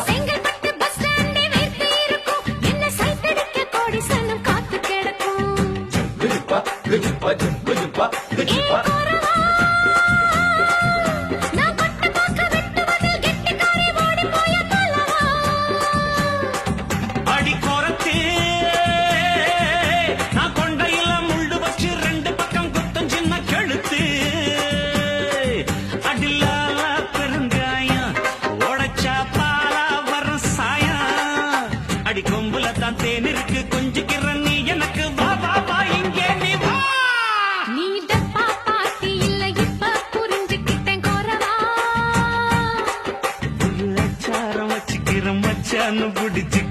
Chengalpattu bus ஸ்டாண்டே வேர்த்து இருக்கும். என்ன சைட்டடிக்க கோடி சனம் காத்து கிடக்கும். நான் கொட்ட பார்க்க வெட்டுவதில் கெட்டிக்காரி ஓடி போய பல்லவா. அடி கோரத்தே நான் கொண்டையில முள்ளு வச்சு ரெண்டு பக்கம் குத்தம் சின்ன கழுத்து அடிலால பெருங்காயம் உடைச்சா பாலா வரும் சாயம் அடி கொம்புல தான் தேன் இருக்கு கொஞ்சிக்கிற நீ எனக்கு வா வா வா இங்கே நீ வா நீ டப்பா பாட்டி இல்ல இப்ப புரிஞ்சுக்கிட்டேன் கோரவா. ஒரு அச்சாரம் வச்சுக்கிற மச்சான்னு பிடிச்சு